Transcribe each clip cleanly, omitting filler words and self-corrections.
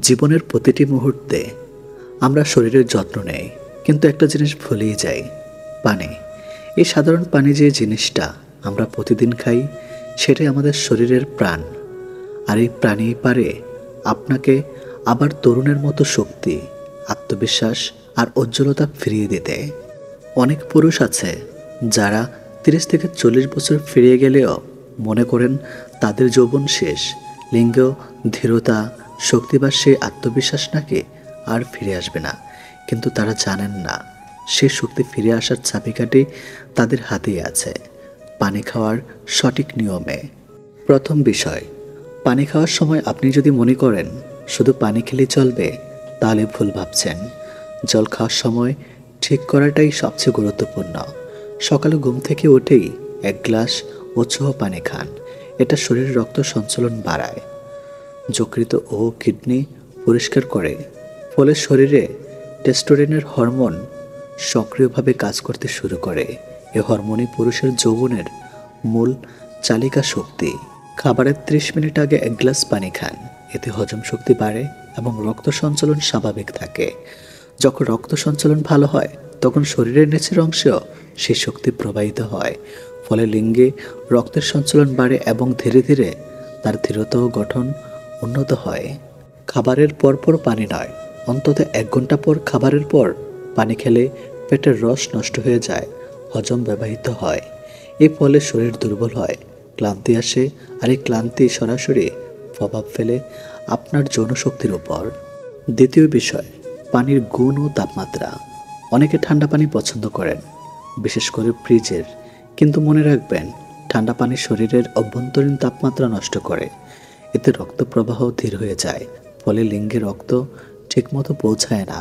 জীবনের প্রতিটি মুহূর্তে আমরা শরীরের যত্ন নেই, কিন্তু একটা জিনিস ভুলেই যাই, পানি। এই সাধারণ পানি যে জিনিসটা আমরা প্রতিদিন খাই, সেটাই আমাদের শরীরের প্রাণ। আর এই প্রাণী পারে আপনাকে আবার তরুণের মতো শক্তি, আত্মবিশ্বাস আর উজ্জ্বলতা ফিরিয়ে দিতে। অনেক পুরুষ আছে যারা 30 থেকে 40 বছর ফিরিয়ে গেলেও মনে করেন তাদের যৌবন শেষ। লিঙ্গ, ধীরতা, শক্তি বা সেই আত্মবিশ্বাস নাকি আর ফিরে আসবে না। কিন্তু তারা জানেন না, সে শক্তি ফিরে আসার চাবিকাঠি তাদের হাতেই আছে, পানি খাওয়ার সঠিক নিয়মে। প্রথম বিষয়, পানি খাওয়ার সময় আপনি যদি মনে করেন শুধু পানি খেলেই চলবে, তাহলে ভুল ভাবছেন। জল খাওয়ার সময় ঠিক করাটাই সবচেয়ে গুরুত্বপূর্ণ। সকালে ঘুম থেকে উঠেই 1 গ্লাস উৎসাহ পানি খান। এটা শরীরে রক্ত সঞ্চালন বাড়ায়, যকৃত ও কিডনি পরিষ্কার করে, ফলে শরীরে টেস্টোস্টেরনের হরমোন সক্রিয়ভাবে কাজ করতে শুরু করে। এ হরমোনই পুরুষের যৌবনের মূল চালিকা শক্তি। খাবারের 30 মিনিট আগে 1 গ্লাস পানি খান। এতে হজম শক্তি বাড়ে এবং রক্ত সঞ্চালন স্বাভাবিক থাকে। যখন রক্ত সঞ্চালন ভালো হয়, তখন শরীরের নিচের অংশেও সেই শক্তি প্রবাহিত হয়। ফলে লিঙ্গে রক্তের সঞ্চালন বাড়ে এবং ধীরে ধীরে তার দৃঢ়তা ও গঠন উন্নত হয়। খাবারের পরপর পানি নয়, অন্তত 1 ঘন্টা পর খাবারের পর পানি খেলে পেটের রস নষ্ট হয়ে যায়, হজম ব্যাহত হয়। এর ফলে শরীর দুর্বল হয়, ক্লান্তি আসে, আর এই ক্লান্তি সরাসরি প্রভাব ফেলে আপনার যৌনশক্তির উপর। দ্বিতীয় বিষয়, পানির গুণ ও তাপমাত্রা। অনেকে ঠান্ডা পানি পছন্দ করেন, বিশেষ করে ফ্রিজের। কিন্তু মনে রাখবেন, ঠান্ডা পানি শরীরের অভ্যন্তরীণ তাপমাত্রা নষ্ট করে। এতে রক্ত প্রবাহ ধীর হয়ে যায়, ফলে লিঙ্গে রক্ত ঠিকমতো পৌঁছায় না।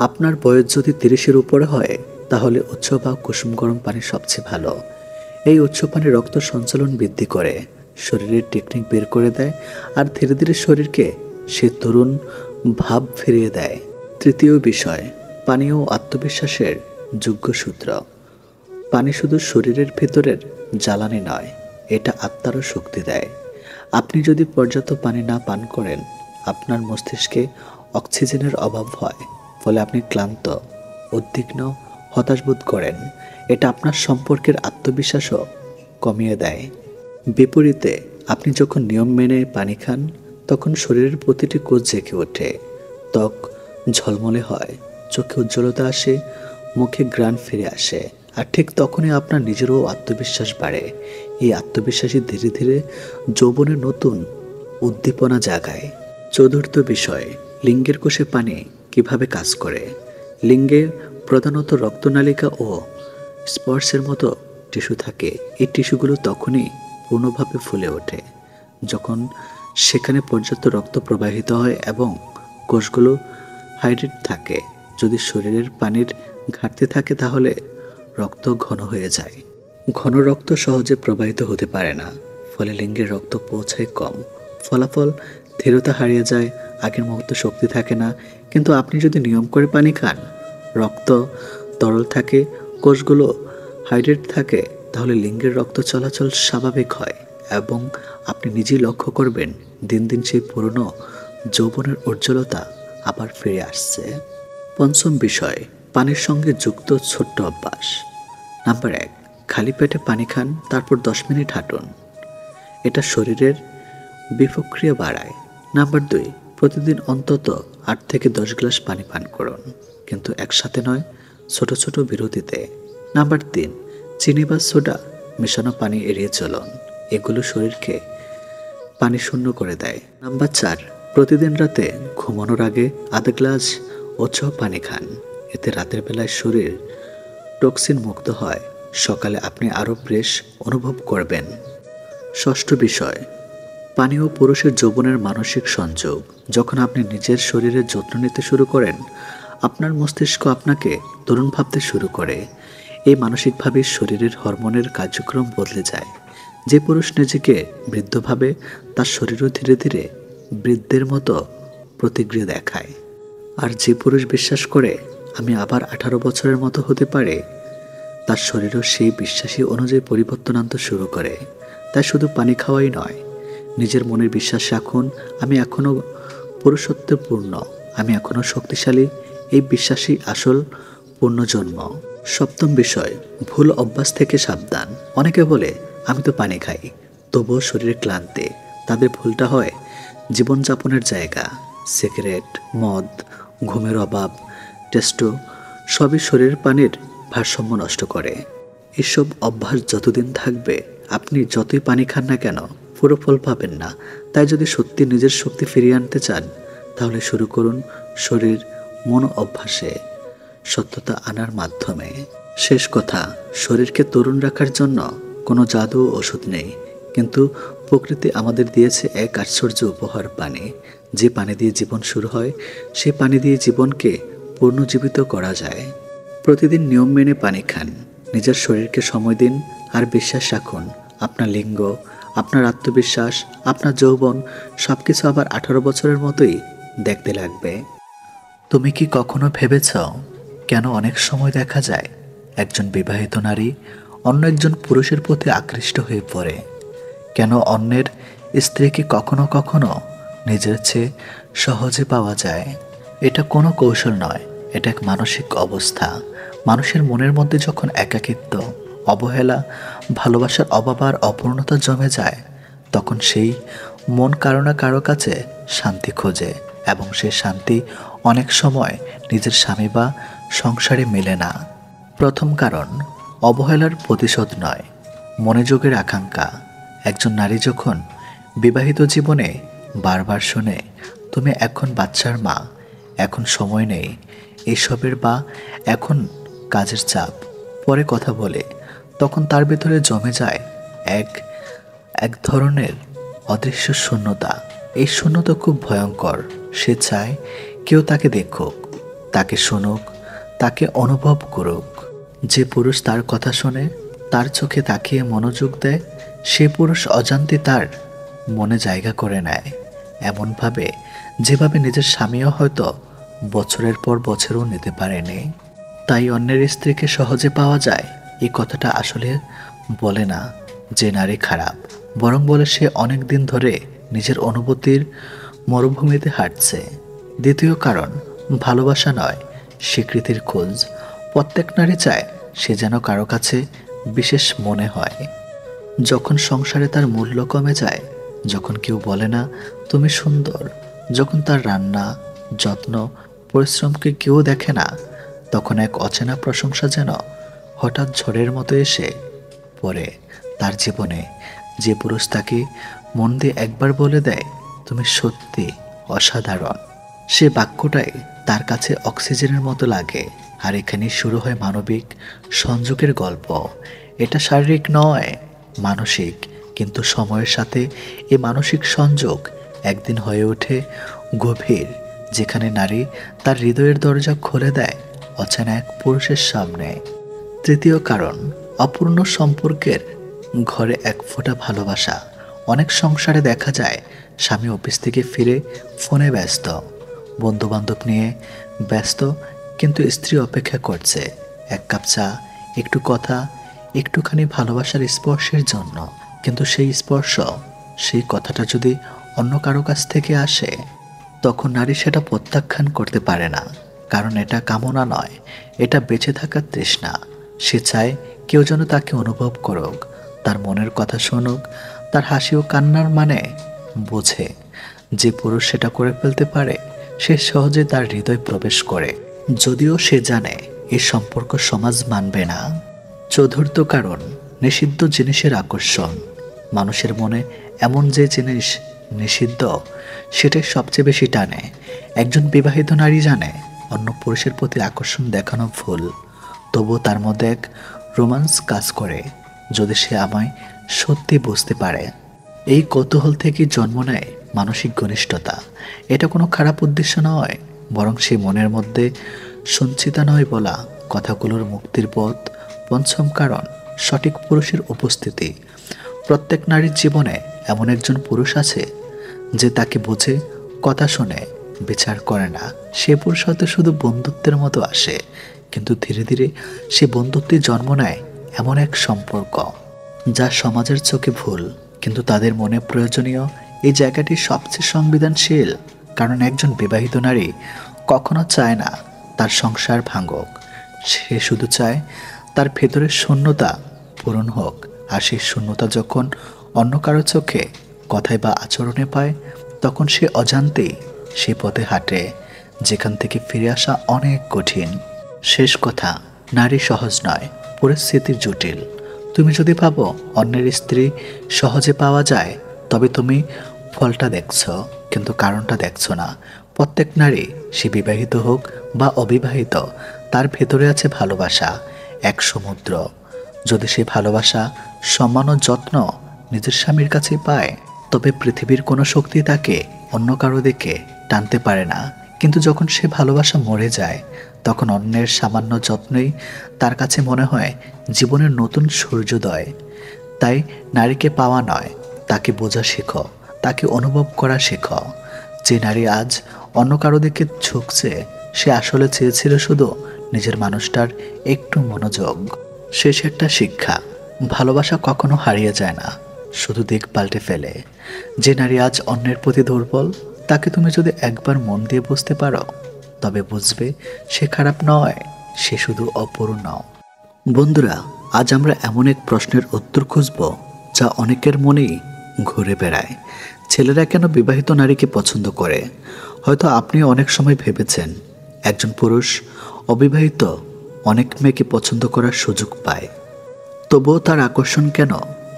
আপনার বয়স যদি 30-এর উপরে হয়, তাহলে উৎস বা কুসুম গরম পানি সবচেয়ে ভালো। এই উৎস পানি রক্ত সঞ্চালন বৃদ্ধি করে, শরীরের টেকনিক বের করে দেয়, আর ধীরে ধীরে শরীরকে সে তরুণ ভাব ফিরিয়ে দেয়। তৃতীয় বিষয়, পানি ও আত্মবিশ্বাসের যোগ্য সূত্র। পানি শুধু শরীরের ভেতরের জ্বালানি নয়, এটা আত্মারও শক্তি দেয়। আপনি যদি পর্যাপ্ত পানি না পান করেন, আপনার মস্তিষ্কে অক্সিজেনের অভাব হয়, ফলে আপনি ক্লান্ত, উদ্বিগ্ন, হতাশ বোধ করেন। এটা আপনার সম্পর্কের আত্মবিশ্বাসও কমিয়ে দেয়। বিপরীতে আপনি যখন নিয়ম মেনে পানি খান, তখন শরীরের প্রতিটি কোষ জেগে ওঠে, ত্বক ঝলমলে হয়, চোখে উজ্জ্বলতা আসে, মুখে ঘ্রাণ ফিরে আসে। আর ঠিক তখনই আপনার নিজেরও আত্মবিশ্বাস বাড়ে। এই আত্মবিশ্বাসী ধীরে ধীরে যৌবনের নতুন উদ্দীপনা জাগায়। চতুর্থ বিষয়, লিঙ্গের কোষে পানি কিভাবে কাজ করে। লিঙ্গে প্রধানত রক্তনালিকা ও স্পর্শের মতো টিস্যু থাকে। এই টিস্যুগুলো তখনই পূর্ণভাবে ফুলে ওঠে যখন সেখানে পর্যাপ্ত রক্ত প্রবাহিত হয় এবং কোষগুলো হাইড্রেট থাকে। যদি শরীরের পানির ঘাটতি থাকে, তাহলে রক্ত ঘন হয়ে যায়। ঘন রক্ত সহজে প্রবাহিত হতে পারে না, ফলে লিঙ্গের রক্ত পৌঁছায় কম। ফলাফল, ধীরতা হারিয়ে যায়, আগের মতো শক্তি থাকে না। কিন্তু আপনি যদি নিয়ম করে পানি খান, রক্ত তরল থাকে, কোষগুলো হাইড্রেট থাকে, তাহলে লিঙ্গের রক্ত চলাচল স্বাভাবিক হয় এবং আপনি নিজেই লক্ষ্য করবেন দিন দিন সেই পুরনো যৌবনের উজ্জ্বলতা আবার ফিরে আসছে। পঞ্চম বিষয়, পানির সঙ্গে যুক্ত ছোট্ট অভ্যাস। নাম্বার 1, খালি পেটে পানি খান, তারপর 10 মিনিট হাঁটুন। এটা শরীরের বিপক্রিয়া বাড়ায়। নাম্বার 2, প্রতিদিন অন্তত 8 থেকে 10 গ্লাস পানি পান করুন, কিন্তু একসাথে নয়, ছোট ছোট বিরতিতে। নাম্বার 3, চিনি বা সোডা মেশানো পানি এড়িয়ে চলুন, এগুলো শরীরকে পানি শূন্য করে দেয়। নাম্বার 4, প্রতিদিন রাতে ঘুমানোর আগে আধা গ্লাস উৎসাহ পানি খান। এতে রাতের বেলায় শরীর টক্সিন মুক্ত হয়, সকালে আপনি আরও ফ্রেশ অনুভব করবেন। ষষ্ঠ বিষয়, পানি ও পুরুষের যৌবনের মানসিক সংযোগ। যখন আপনি নিজের শরীরের যত্ন নিতে শুরু করেন, আপনার মস্তিষ্ক আপনাকে তরুণ ভাবতে শুরু করে। এই মানসিকভাবে শরীরের হরমোনের কার্যক্রম বদলে যায়। যে পুরুষ নিজেকে বৃদ্ধ ভাবে, তার শরীরও ধীরে ধীরে বৃদ্ধের মতো প্রতিক্রিয়া দেখায়। আর যে পুরুষ বিশ্বাস করে আমি আবার 18 বছরের মতো হতে পারে, তার শরীরও সেই বিশ্বাসী অনুযায়ী পরিবর্তন আনতে শুরু করে। তাই শুধু পানি খাওয়াই নয়, নিজের মনের বিশ্বাস রাখুন, আমি এখনও পুরুষত্বে পূর্ণ, আমি এখনো শক্তিশালী, এই বিশ্বাসই আসল পুনর্জন্ম। সপ্তম বিষয়, ভুল অভ্যাস থেকে সাবধান। অনেকে বলে আমি তো পানি খাই, তবুও শরীরে ক্লান্তি। তাদের ভুলটা হয় জীবনযাপনের জায়গা। সিগারেট, মদ, ঘুমের অভাব, টেস্টো সবই শরীরের পানির ভারসাম্য নষ্ট করে। এসব অভ্যাস যতদিন থাকবে, আপনি যতই পানি খান না কেন পুরো ফল পাবেন না। তাই যদি সত্যি নিজের শক্তি ফিরিয়ে আনতে চান, তাহলে শুরু করুন শরীর মন অভ্যাসে সত্যতা আনার মাধ্যমে। শেষ কথা, শরীরকে তরুণ রাখার জন্য কোনো জাদু ও ওষুধ নেই, কিন্তু প্রকৃতি আমাদের দিয়েছে এক আশ্চর্য উপহার, পানি। যে পানি দিয়ে জীবন শুরু হয়, সে পানি দিয়ে জীবনকে পুনর্জীবিত করা যায়। প্রতিদিন নিয়ম মেনে পানি খান, নিজের শরীরকে সময় দিন, আর বিশ্বাস রাখুন আপনার লিঙ্গ, আপনার আত্মবিশ্বাস, আপনার যৌবন সব কিছু আবার 18 বছরের মতোই দেখতে লাগবে। তুমি কি কখনো ভেবেছ কেন অনেক সময় দেখা যায় একজন বিবাহিত নারী অন্য একজন পুরুষের প্রতি আকৃষ্ট হয়ে পড়ে? কেন অন্যের স্ত্রীকে কখনো কখনো নিজের চেয়ে সহজে পাওয়া যায়? এটা কোনো কৌশল নয়, এটা এক মানসিক অবস্থা। মানুষের মনের মধ্যে যখন একাকিত্ব, অবহেলা, ভালোবাসার অভাব আর অপূর্ণতা জমে যায়, তখন সেই মন কারো না কারো কাছে শান্তি খোঁজে, এবং সে শান্তি অনেক সময় নিজের স্বামী বা সংসারে মেলে না। প্রথম কারণ, অবহেলার প্রতিশোধ নয়, মনোযোগের আকাঙ্ক্ষা। একজন নারী যখন বিবাহিত জীবনে বারবার শোনে তুমি এখন বাচ্চার মা, এখন সময় নেই এসবের, বা এখন কাজের চাপ, পরে কথা বলে, তখন তার ভেতরে জমে যায় এক এক ধরনের অদৃশ্য শূন্যতা। এই শূন্যতা খুব ভয়ঙ্কর। সে চায় কেউ তাকে দেখুক, তাকে শুনুক, তাকে অনুভব করুক। যে পুরুষ তার কথা শোনে, তার চোখে তাকিয়ে মনোযোগ দেয়, সে পুরুষ অজান্তে তার মনে জায়গা করে নেয়, এমনভাবে যেভাবে নিজের স্বামীও হয়তো বছরের পর বছরও নিতে পারেনি। তাই অন্যের স্ত্রীকে সহজে পাওয়া যায় এই কথাটা আসলে বলে না যে নারী খারাপ, বরং বলে সে অনেক দিন ধরে নিজের অনুভূতির মরুভূমিতে হাঁটছে। দ্বিতীয় কারণ, ভালোবাসা নয়, স্বীকৃতির খোঁজ। প্রত্যেক নারী চায় সে যেন কারো কাছে বিশেষ মনে হয়। যখন সংসারে তার মূল্য কমে যায়, যখন কেউ বলে না তুমি সুন্দর, যখন তার রান্না, যত্ন, পরিশ্রমকে কেউ দেখে না, তখন এক অচেনা প্রশংসা যেন হঠাৎ ঝড়ের মতো এসে পড়ে তার জীবনে। যে পুরুষ তাকে মন দিয়ে একবার বলে দেয় তুমি সত্যি অসাধারণ, সে বাক্যটাই তার কাছে অক্সিজেনের মতো লাগে। আর এখানেই শুরু হয় মানবিক সংযোগের গল্প। এটা শারীরিক নয়, মানসিক। কিন্তু সময়ের সাথে এই মানসিক সংযোগ একদিন হয়ে ওঠে গভীর, যেখানে নারী তার হৃদয়ের দরজা খুলে দেয় অচেনা এক পুরুষের সামনে। তৃতীয় কারণ, অপূর্ণ সম্পর্কের ঘরে এক ফোঁটা ভালোবাসা। অনেক সংসারে দেখা যায় স্বামী অফিস থেকে ফিরে ফোনে ব্যস্ত, বন্ধুবান্ধব নিয়ে ব্যস্ত, কিন্তু স্ত্রী অপেক্ষা করছে এক কাপ চা, একটু কথা, একটুখানি ভালোবাসার স্পর্শের জন্য। কিন্তু সেই স্পর্শ, সেই কথাটা যদি অন্য কারো কাছ থেকে আসে, তখন নারী সেটা প্রত্যাখ্যান করতে পারে না। কারণ এটা কামনা নয়, এটা বেঁচে থাকার তৃষ্ণা। সে চায় কেউ যেন তাকে অনুভব করুক, তার মনের কথা শুনুক, তার হাসি ও কান্নার মানে বোঝে। যে পুরুষ সেটা করে ফেলতে পারে, সে সহজে তার হৃদয় প্রবেশ করে, যদিও সে জানে এই সম্পর্ক সমাজ মানবে না। চতুর্থ কারণ, নিষিদ্ধ জিনিসের আকর্ষণ। মানুষের মনে এমন যে জিনিস নিষিদ্ধ, সেটাই সবচেয়ে বেশি টানে। একজন বিবাহিত নারী জানে অন্য পুরুষের প্রতি আকর্ষণ দেখানো ভুল, তবুও তার মধ্যে এক রোমান্স কাজ করে যদি সে আমায় সত্যি বুঝতে পারে। এই কৌতূহল থেকে জন্ম নেয় মানসিক ঘনিষ্ঠতা। এটা কোনো খারাপ উদ্দেশ্য নয়, বরং সে মনের মধ্যে সঞ্চিতা নয় বলা কথাগুলোর মুক্তির পথ। পঞ্চম কারণ, সঠিক পুরুষের উপস্থিতি। প্রত্যেক নারীর জীবনে এমন একজন পুরুষ আছে যে তাকে বোঝে, কথা শোনে, বিচার করে না। সে পুরুষ হয়তো শুধু বন্ধুত্বের মতো আসে, কিন্তু ধীরে ধীরে সে বন্ধুত্বে জন্ম নেয় এমন এক সম্পর্ক যা সমাজের চোখে ভুল, কিন্তু তাদের মনে প্রয়োজনীয়। এই জায়গাটি সবচেয়ে সংবেদনশীল, কারণ একজন বিবাহিত নারী কখনো চায় না তার সংসার ভাঙুক। সে শুধু চায় তার ভেতরের শূন্যতা পূরণ হোক। আর সেই শূন্যতা যখন অন্য কারো চোখে, কথায় বা আচরণে পায়, তখন সে অজান্তেই সে পথে হাঁটে যেখান থেকে ফিরে আসা অনেক কঠিন। শেষ কথা, নারী সহজ নয়, পরিস্থিতি জটিল। তুমি যদি ভাবো অন্যের স্ত্রী সহজে পাওয়া যায়, তবে তুমি ফলটা দেখছো, কিন্তু কারণটা দেখছো না। প্রত্যেক নারী, সে বিবাহিত হোক বা অবিবাহিত, তার ভেতরে আছে ভালোবাসা, এক সমুদ্র। যদি সে ভালোবাসা, সম্মান ও যত্ন নিজের স্বামীর কাছে পায়, তবে পৃথিবীর কোনো শক্তি তাকে অন্য কারো দিকে টানতে পারে না। কিন্তু যখন সে ভালোবাসা মরে যায়, তখন অন্যের সামান্য যত্নই তার কাছে মনে হয় জীবনের নতুন সূর্যোদয়। তাই নারীকে পাওয়া নয়, তাকে বোঝা শেখো, তাকে অনুভব করা শেখো। যে নারী আজ অন্য কারো দিকে ঝুঁকছে, সে আসলে চেয়েছিল শুধু নিজের মানুষটার একটু মনোযোগ। শেষ একটা শিক্ষা, ভালোবাসা কখনো হারিয়ে যায় না, শুধু দিক পাল্টে ফেলে। যে নারী আজ অন্যের প্রতি দুর্বল, তাকে তুমি যদি একবার মন দিয়ে বুঝতে পারো, তবে বুঝবে সে খারাপ নয়, সে শুধু অপূর্ণ। বন্ধুরা, আজ আমরা এমন এক প্রশ্নের উত্তর খুঁজব যা অনেকের মনেই ঘুরে বেড়ায়। ছেলেরা কেন বিবাহিত নারীকে পছন্দ করে? হয়তো আপনি অনেক সময় ভেবেছেন একজন পুরুষ অবিবাহিত অনেক মেয়েকে পছন্দ করার সুযোগ পায়, তবুও তার আকর্ষণ কেন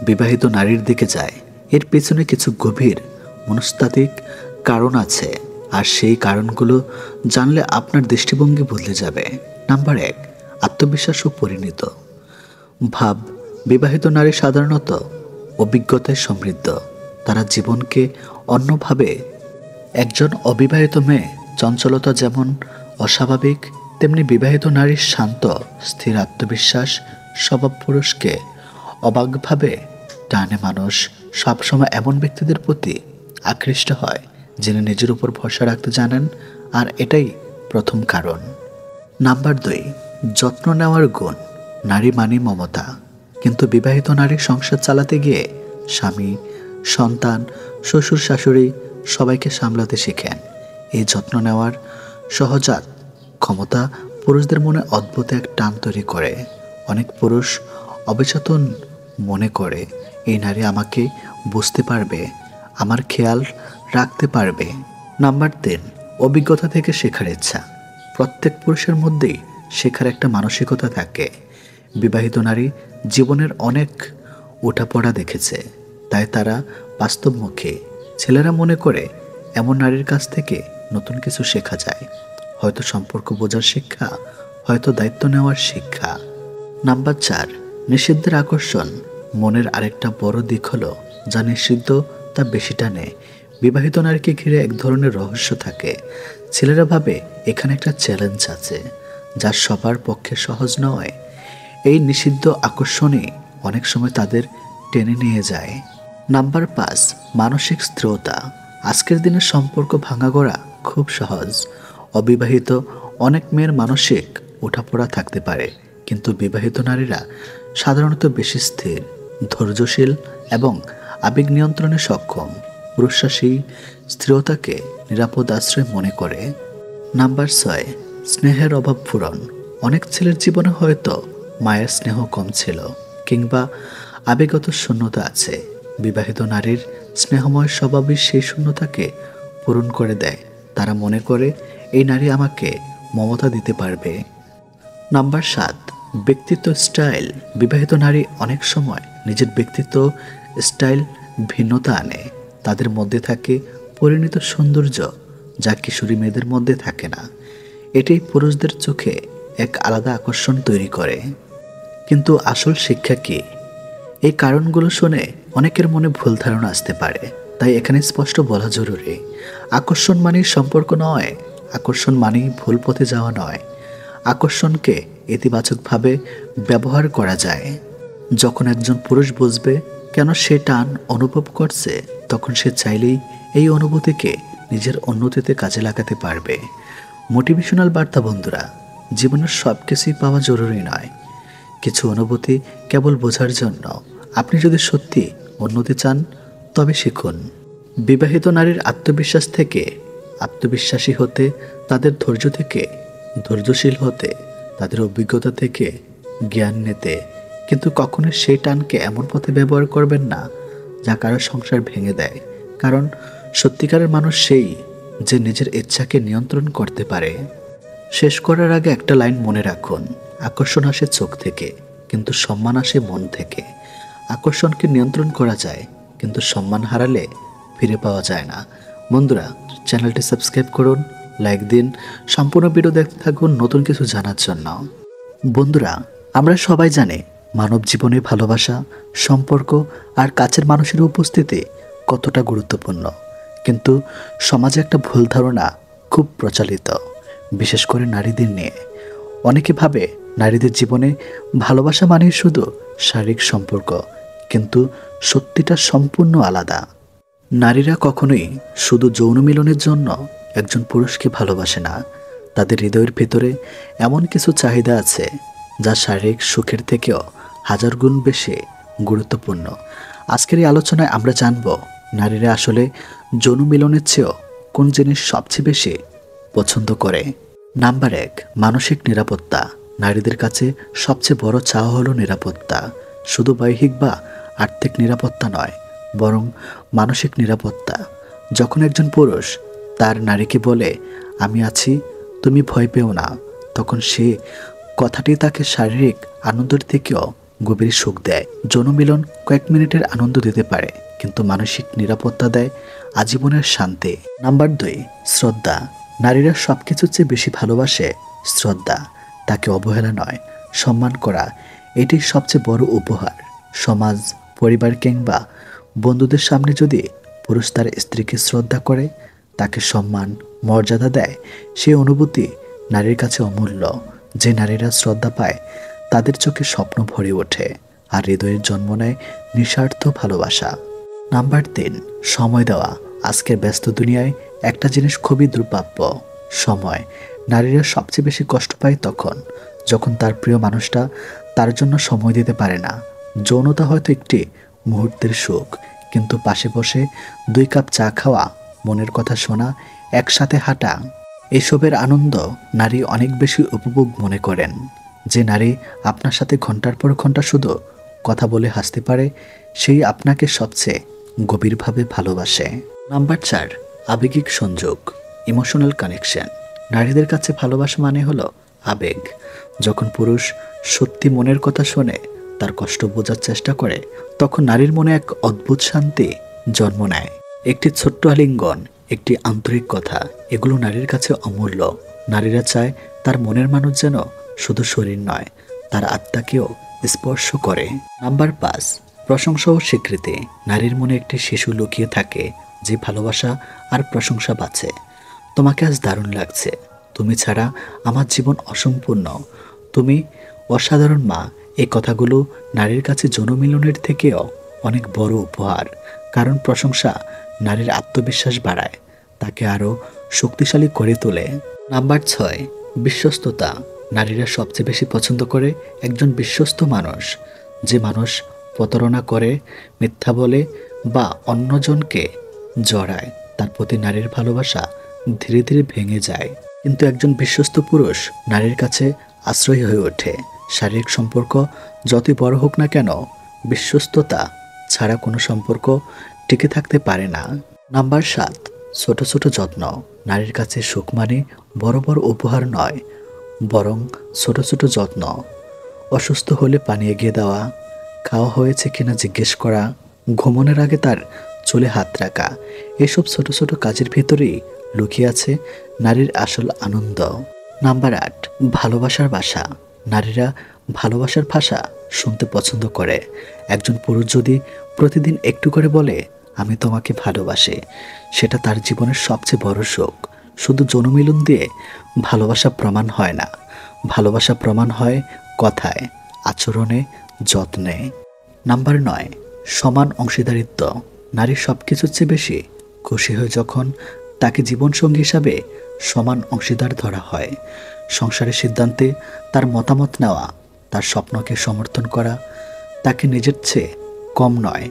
বিবাহিত নারীর দিকে যায়? এর পেছনে কিছু গভীর মনস্তাত্ত্বিক কারণ আছে, আর সেই কারণগুলো জানলে আপনার দৃষ্টিভঙ্গি বদলে যাবে। নাম্বার 1, আত্মবিশ্বাস ও পরিণত ভাব। বিবাহিত নারী সাধারণত অভিজ্ঞতায় সমৃদ্ধ, তারা জীবনকে অন্যভাবে। একজন অবিবাহিত মেয়ে চঞ্চলতা যেমন অস্বাভাবিক, তেমনি বিবাহিত নারীর শান্ত স্থির আত্মবিশ্বাস স্বভাব পুরুষকে অবাকভাবে টানে। মানুষ সবসময় এমন ব্যক্তিদের প্রতি আকৃষ্ট হয় যিনি নিজের উপর ভরসা রাখতে জানেন, আর এটাই প্রথম কারণ। নাম্বার 2, যত্ন নেওয়ার গুণ। নারী মানে মমতা, কিন্তু বিবাহিত নারী সংসার চালাতে গিয়ে স্বামী, সন্তান, শ্বশুর শাশুড়ি সবাইকে সামলাতে শেখেন। এই যত্ন নেওয়ার সহজাত ক্ষমতা পুরুষদের মনে অদ্ভুত এক টান তৈরি করে। অনেক পুরুষ অবচেতন মনে করে এই নারী আমাকে বুঝতে পারবে, আমার খেয়াল রাখতে পারবে। নাম্বার 3, অভিজ্ঞতা থেকে শেখার ইচ্ছা। প্রত্যেক পুরুষের মধ্যেই শেখার একটা মানসিকতা থাকে। বিবাহিত নারী জীবনের অনেক ওঠাপড়া দেখেছে, তাই তারা বাস্তবমুখী। ছেলেরা মনে করে এমন নারীর কাছ থেকে নতুন কিছু শেখা যায়, হয়তো সম্পর্ক বোঝার শিক্ষা, হয়তো দায়িত্ব নেওয়ার শিক্ষা। নাম্বার 4, নিষিদ্ধের আকর্ষণ। মনের আরেকটা বড় দিক হলো যা নিষিদ্ধ তা বেশি টানে। বিবাহিত নারীকে ঘিরে এক ধরনের রহস্য থাকে। ছেলেরা ভাবে এখানে একটা চ্যালেঞ্জ আছে, যা সবার পক্ষে সহজ নয়। এই নিষিদ্ধ আকর্ষণই অনেক সময় তাদের টেনে নিয়ে যায়। নাম্বার 5, মানসিক স্থিরতা। আজকের দিনে সম্পর্ক ভাঙা গড়া খুব সহজ। অবিবাহিত অনেক মেয়ের মানসিক ওঠাপড়া থাকতে পারে, কিন্তু বিবাহিত নারীরা সাধারণত বেশি স্থির, ধৈর্যশীল এবং আবেগ নিয়ন্ত্রণে সক্ষম। পুরুষরা সেই স্থিরতাকে নিরাপদ আশ্রয় মনে করে। নাম্বার 6, স্নেহের অভাব পূরণ। অনেক ছেলের জীবনে হয়তো মায়ের স্নেহ কম ছিল, কিংবা আবেগগত শূন্যতা আছে। বিবাহিত নারীর স্নেহময় স্বভাবই সেই শূন্যতাকে পূরণ করে দেয়। তারা মনে করে এই নারী আমাকে মমতা দিতে পারবে। নাম্বার 7, ব্যক্তিত্ব স্টাইল। বিবাহিত নারী অনেক সময় নিজের ব্যক্তিত্ব স্টাইল ভিন্নতা আনে। তাদের মধ্যে থাকে পরিণত সৌন্দর্য, যা কিশোরী মেয়েদের মধ্যে থাকে না। এটাই পুরুষদের চোখে এক আলাদা আকর্ষণ তৈরি করে। কিন্তু আসল শিক্ষা কি? এই কারণগুলো শুনে অনেকের মনে ভুল ধারণা আসতে পারে, তাই এখানে স্পষ্ট বলা জরুরি। আকর্ষণ মানেই সম্পর্ক নয়, আকর্ষণ মানেই ভুল পথে যাওয়া নয়। আকর্ষণকে ইতিবাচকভাবে ব্যবহার করা যায়। যখন একজন পুরুষ বুঝবে কেন সে টান অনুভব করছে, তখন সে চাইলেই এই অনুভূতিকে নিজের উন্নতিতে কাজে লাগাতে পারবে। মোটিভেশনাল বার্তা। বন্ধুরা, জীবনের সব কিছুই পাওয়া জরুরি নয়, কিছু অনুভূতি কেবল বোঝার জন্য। আপনি যদি সত্যি উন্নতি চান, তবে শিখুন। বিবাহিত নারীর আত্মবিশ্বাস থেকে আত্মবিশ্বাসী হতে, তাদের ধৈর্য থেকে ধৈর্যশীল হতে, তাদের অভিজ্ঞতা থেকে জ্ঞান নিতে। কিন্তু কখনো সেই টানকে এমন পথে ব্যবহার করবেন না যা কারো সংসার ভেঙে দেয়। কারণ সত্যিকারের মানুষ সেই যে নিজের ইচ্ছাকে নিয়ন্ত্রণ করতে পারে। শেষ করার আগে একটা লাইন মনে রাখুন, আকর্ষণ আসে চোখ থেকে, কিন্তু সম্মান আসে মন থেকে। আকর্ষণকে নিয়ন্ত্রণ করা যায়, কিন্তু সম্মান হারালে ফিরে পাওয়া যায় না। বন্ধুরা, চ্যানেলটি সাবস্ক্রাইব করুন, লাইক দিন, সম্পূর্ণ ভিডিও দেখতে থাকুন নতুন কিছু জানার জন্য। বন্ধুরা, আমরা সবাই জানি মানব জীবনে ভালোবাসা, সম্পর্ক আর কাছের মানুষের উপস্থিতি কতটা গুরুত্বপূর্ণ। কিন্তু সমাজে একটা ভুল ধারণা খুব প্রচলিত, বিশেষ করে নারীদের নিয়ে। অনেকে ভাবে নারীদের জীবনে ভালোবাসা মানে শুধু শারীরিক সম্পর্ক, কিন্তু সত্যিটা সম্পূর্ণ আলাদা। নারীরা কখনোই শুধু যৌন মিলনের জন্য একজন পুরুষকে ভালোবাসে না। তাদের হৃদয়ের ভেতরে এমন কিছু চাহিদা আছে যা শারীরিক সুখের থেকেও হাজার গুণ বেশি গুরুত্বপূর্ণ। আজকের এই আলোচনায় আমরা জানব নারীরা আসলে যৌন মিলনের চেয়েও কোন জিনিস সবচেয়ে বেশি পছন্দ করে। নাম্বার 1, মানসিক নিরাপত্তা। নারীদের কাছে সবচেয়ে বড় চাওয়া হলো নিরাপত্তা। শুধু বাহ্যিক বা আর্থিক নিরাপত্তা নয়, বরং মানসিক নিরাপত্তা। যখন একজন পুরুষ তার নারীকে বলে, আমি আছি, তুমি ভয় পেও না, তখন সে কথাটি তাকে শারীরিক আনন্দের থেকেও গভীর সুখ দেয়। যৌন মিলন কয়েক মিনিটের আনন্দ দিতে পারে, কিন্তু মানসিক নিরাপত্তা দেয় আজীবনের শান্তি। নাম্বার 2, শ্রদ্ধা। নারীরা সব কিছুর চেয়ে বেশি ভালোবাসে শ্রদ্ধা। তাকে অবহেলা নয়, সম্মান করা, এটি সবচেয়ে বড় উপহার। সমাজ, পরিবার কিংবা বন্ধুদের সামনে যদি পুরুষ তার স্ত্রীকে শ্রদ্ধা করে, তাকে সম্মান, মর্যাদা দেয়, সেই অনুভূতি নারীর কাছে অমূল্য। যে নারীরা শ্রদ্ধা পায় তাদের চোখে স্বপ্ন ভরে ওঠে, আর হৃদয়ের জন্ম নেয় নিঃস্বার্থ ভালোবাসা। নাম্বার 3, সময় দেওয়া। আজকের ব্যস্ত দুনিয়ায় একটা জিনিস খুবই দুর্প্রাপ্য, সময়। নারীরা সবচেয়ে বেশি কষ্ট পায় যখন তার প্রিয় মানুষটা তার জন্য সময় দিতে পারে না। যৌনতা হয়তো একটি মুহূর্তের সুখ, কিন্তু পাশে বসে 2 কাপ চা খাওয়া, মনের কথা শোনা, একসাথে হাঁটা, এসবের আনন্দ নারী অনেক বেশি উপভোগ মনে করেন। যে নারী আপনার সাথে ঘন্টার পর ঘন্টা শুধু কথা বলে হাসতে পারে, সেই আপনাকে সবচেয়ে গভীরভাবে ভালোবাসে। নাম্বার 4, আবেগিক সংযোগ, ইমোশনাল কানেকশন। নারীদের কাছে ভালোবাসা মানে হলো আবেগ। যখন পুরুষ সত্যি মনের কথা শোনে, তার কষ্ট বোঝার চেষ্টা করে, তখন নারীর মনে এক অদ্ভুত শান্তি জন্ম নেয়। একটি ছোট্ট আলিঙ্গন, একটি আন্তরিক কথা, এগুলো নারীর কাছে অমূল্য। নারীরা চায় তার মনের মানুষ যেন শুধু শরীর নয়, তার আত্মাকেও স্পর্শ করে। নাম্বার 5, প্রশংসা ও স্বীকৃতি। নারীর মনে একটি শিশু লুকিয়ে থাকে যে ভালোবাসা আর প্রশংসা বাঁচে। তোমাকে আজ দারুণ লাগছে, তুমি ছাড়া আমার জীবন অসম্পূর্ণ, তুমি অসাধারণ মা। এই কথাগুলো নারীর কাছে যৌন মিলনের থেকেও অনেক বড় উপহার। কারণ প্রশংসা নারীর আত্মবিশ্বাস বাড়ায়, তাকে আরও শক্তিশালী করে তোলে। নাম্বার 6, বিশ্বস্ততা। নারীরা সবচেয়ে বেশি পছন্দ করে একজন বিশ্বস্ত মানুষ। যে মানুষ প্রতারণা করে, মিথ্যা বলে বা অন্যজনকে জড়ায়, তার প্রতি নারীর ভালোবাসা ধীরে ধীরে ভেঙে যায়। কিন্তু একজন বিশ্বস্ত পুরুষ নারীর কাছে আশ্রয় হয়ে ওঠে। শারীরিক সম্পর্ক যতই বড় হোক না কেন, বিশ্বস্ততা ছাড়া কোনো সম্পর্ক টিকে থাকতে পারে না। নাম্বার 7, ছোট ছোট যত্ন। নারীর কাছে সুখ মানে বড় বড় উপহার নয়, বরং ছোট ছোট যত্ন। অসুস্থ হলে পানি এগিয়ে দেওয়া, খাওয়া হয়েছে কিনা জিজ্ঞেস করা, ঘুমানোর আগে তার চুলে হাত রাখা, এসব ছোট ছোট কাজের ভেতরেই লুকিয়ে আছে নারীর আসল আনন্দ। নাম্বার 8, ভালোবাসার ভাষা। নারীরা ভালোবাসার ভাষা শুনতে পছন্দ করে। একজন পুরুষ যদি প্রতিদিন একটু করে বলে, আমি তোমাকে ভালোবাসি, সেটা তার জীবনের সবচেয়ে বড় সুখ। শুধু যৌনমিলন দিয়ে ভালোবাসা প্রমাণ হয় না, ভালোবাসা প্রমাণ হয় কথায়, আচরণে, যত্নে। নাম্বার 9, সমান অংশীদারিত্ব। নারী সব কিছুর চেয়ে বেশি খুশি হয় যখন তাকে জীবনসঙ্গী হিসাবে সমান অংশীদার ধরা হয়। সংসারের সিদ্ধান্তে তার মতামত নেওয়া, তার স্বপ্নকে সমর্থন করা, তাকে নিজের চেয়ে কম নয়,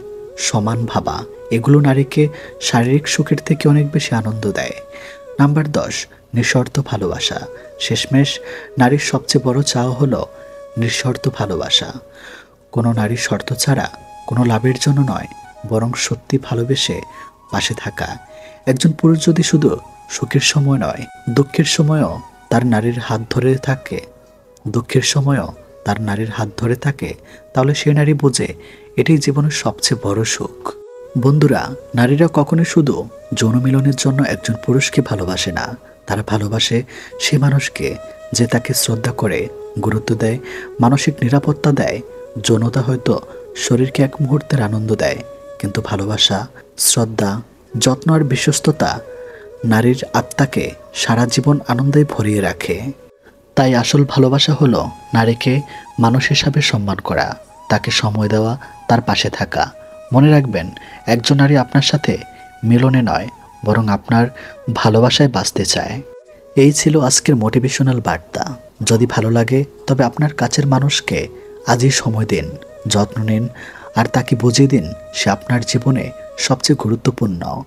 সমান ভাবা, এগুলো নারীকে শারীরিক সুখের থেকে অনেক বেশি আনন্দ দেয়। নাম্বার 10, নিঃশর্ত ভালোবাসা। শেষমেশ নারীর সবচেয়ে বড় চাওয়া হলো নিঃশর্ত ভালোবাসা। কোনো নারীর শর্ত ছাড়া, কোনো লাভের জন্য নয়, বরং সত্যি ভালোবেসে পাশে থাকা। একজন পুরুষ যদি শুধু সুখের সময় নয়, দুঃখের সময়ও তার নারীর হাত ধরে থাকে, তাহলে সে নারী বোঝে এটাই জীবনের সবচেয়ে বড় সুখ। বন্ধুরা, নারীরা কখনোই শুধু যৌন মিলনের জন্য একজন পুরুষকে ভালোবাসে না। তারা ভালোবাসে সে মানুষকে যে তাকে শ্রদ্ধা করে, গুরুত্ব দেয়, মানসিক নিরাপত্তা দেয়। যৌনতা হয়তো শরীরকে এক মুহূর্তের আনন্দ দেয়, কিন্তু ভালোবাসা, শ্রদ্ধা, যত্ন আর বিশ্বস্ততা নারীর আত্মাকে সারা জীবন আনন্দে ভরিয়ে রাখে। তাই আসল ভালোবাসা হলো নারীকে মানুষ হিসাবে সম্মান করা, তাকে সময় দেওয়া, তার পাশে থাকা। মনে রাখবেন, একজন নারী আপনার সাথে মিলনে নয়, বরং আপনার ভালোবাসায় বাঁচতে চায়। এই ছিল আজকের মোটিভেশনাল বার্তা। যদি ভালো লাগে তবে আপনার কাছের মানুষকে আজই সময় দিন, যত্ন নিন, আর তাকে বুঝিয়ে দিন সে আপনার জীবনে সবচেয়ে গুরুত্বপূর্ণ।